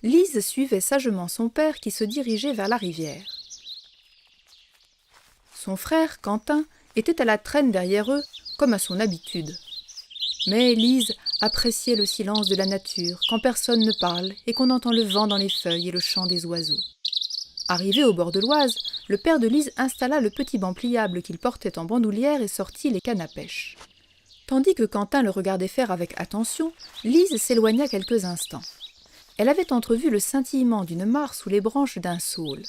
Lise suivait sagement son père qui se dirigeait vers la rivière. Son frère, Quentin, était à la traîne derrière eux, comme à son habitude. Mais Lise appréciait le silence de la nature, quand personne ne parle et qu'on entend le vent dans les feuilles et le chant des oiseaux. Arrivé au bord de l'Oise, le père de Lise installa le petit banc pliable qu'il portait en bandoulière et sortit les cannes à pêche. Tandis que Quentin le regardait faire avec attention, Lise s'éloigna quelques instants. Elle avait entrevu le scintillement d'une mare sous les branches d'un saule.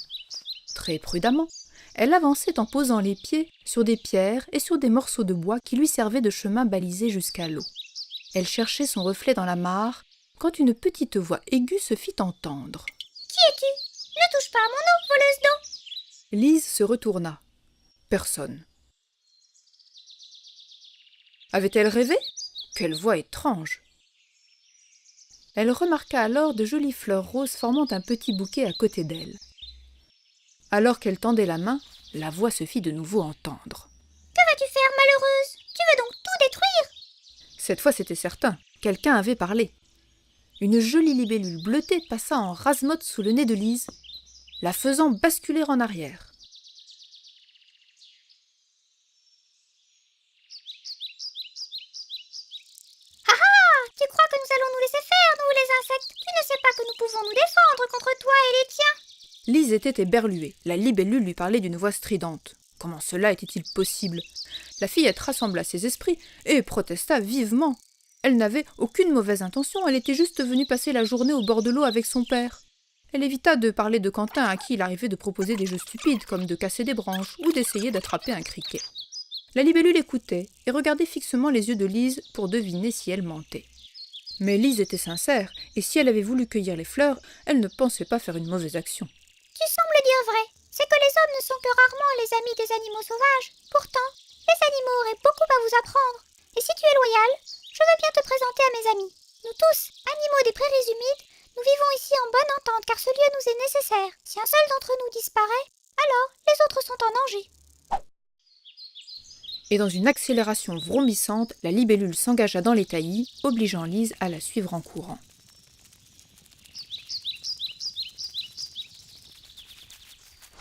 Très prudemment, elle avançait en posant les pieds sur des pierres et sur des morceaux de bois qui lui servaient de chemin balisé jusqu'à l'eau. Elle cherchait son reflet dans la mare, quand une petite voix aiguë se fit entendre. « Qui es-tu ? Ne touche pas à mon eau, voleuse d'eau !» Lise se retourna. Personne. Avait-elle rêvé ? Quelle voix étrange ! Elle remarqua alors de jolies fleurs roses formant un petit bouquet à côté d'elle. Alors qu'elle tendait la main, la voix se fit de nouveau entendre. « Que vas-tu faire, malheureuse ? Tu veux donc tout détruire ?» Cette fois, c'était certain. Quelqu'un avait parlé. Une jolie libellule bleutée passa en rase-motte sous le nez de Lise, la faisant basculer en arrière. Tu crois que nous allons nous laisser faire, nous les insectes ? Tu ne sais pas que nous pouvons nous défendre contre toi et les tiens ? Lise était éberluée. La libellule lui parlait d'une voix stridente. Comment cela était-il possible ? La fillette rassembla ses esprits et protesta vivement. Elle n'avait aucune mauvaise intention, elle était juste venue passer la journée au bord de l'eau avec son père. Elle évita de parler de Quentin à qui il arrivait de proposer des jeux stupides comme de casser des branches ou d'essayer d'attraper un criquet. La libellule écoutait et regardait fixement les yeux de Lise pour deviner si elle mentait. Mais Lise était sincère, et si elle avait voulu cueillir les fleurs, elle ne pensait pas faire une mauvaise action. « Tu sembles dire vrai. C'est que les hommes ne sont que rarement les amis des animaux sauvages. Pourtant, les animaux auraient beaucoup à vous apprendre. Et si tu es loyal, je veux bien te présenter à mes amis. Nous tous, animaux des prairies humides, nous vivons ici en bonne entente car ce lieu nous est nécessaire. Si un seul d'entre nous disparaît, alors les autres sont en danger. » Et dans une accélération vrombissante, la libellule s'engagea dans les taillis, obligeant Lise à la suivre en courant. «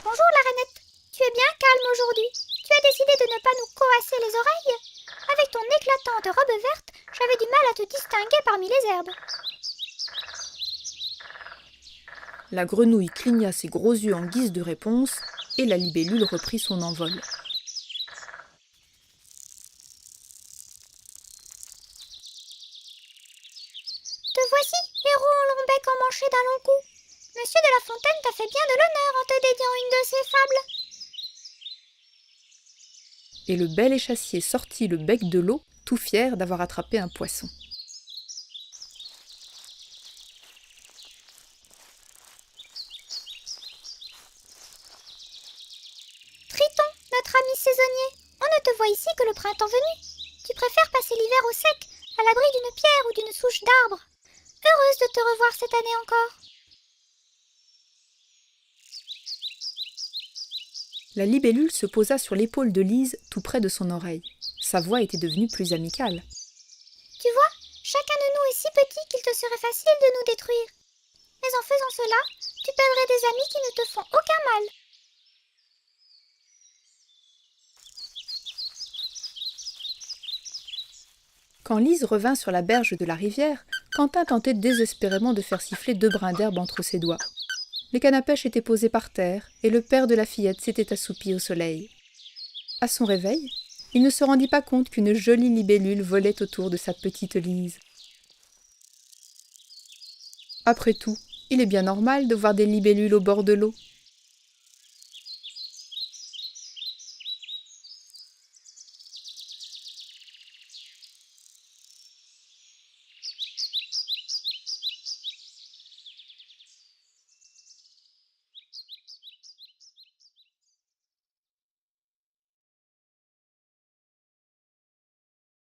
Bonjour la rainette, tu es bien calme aujourd'hui. Tu as décidé de ne pas nous coasser les oreilles ? Avec ton éclatante robe verte, j'avais du mal à te distinguer parmi les herbes. » La grenouille cligna ses gros yeux en guise de réponse, et la libellule reprit son envol. Te voici, héros en long bec emmanché d'un long cou. Monsieur de la Fontaine t'a fait bien de l'honneur en te dédiant une de ses fables. Et le bel échassier sortit le bec de l'eau, tout fier d'avoir attrapé un poisson. Triton, notre ami saisonnier, on ne te voit ici que le printemps venu. Tu préfères passer l'hiver au sec, à l'abri d'une pierre ou d'une souche d'arbre. Heureuse de te revoir cette année encore. La libellule se posa sur l'épaule de Lise, tout près de son oreille. Sa voix était devenue plus amicale. Tu vois, chacun de nous est si petit qu'il te serait facile de nous détruire. Mais en faisant cela, tu perdrais des amis qui ne te font aucun mal. Quand Lise revint sur la berge de la rivière, Quentin tentait désespérément de faire siffler 2 brins d'herbe entre ses doigts. Les cannes à pêche étaient posées par terre, et le père de la fillette s'était assoupi au soleil. À son réveil, il ne se rendit pas compte qu'une jolie libellule volait autour de sa petite Lise. Après tout, il est bien normal de voir des libellules au bord de l'eau.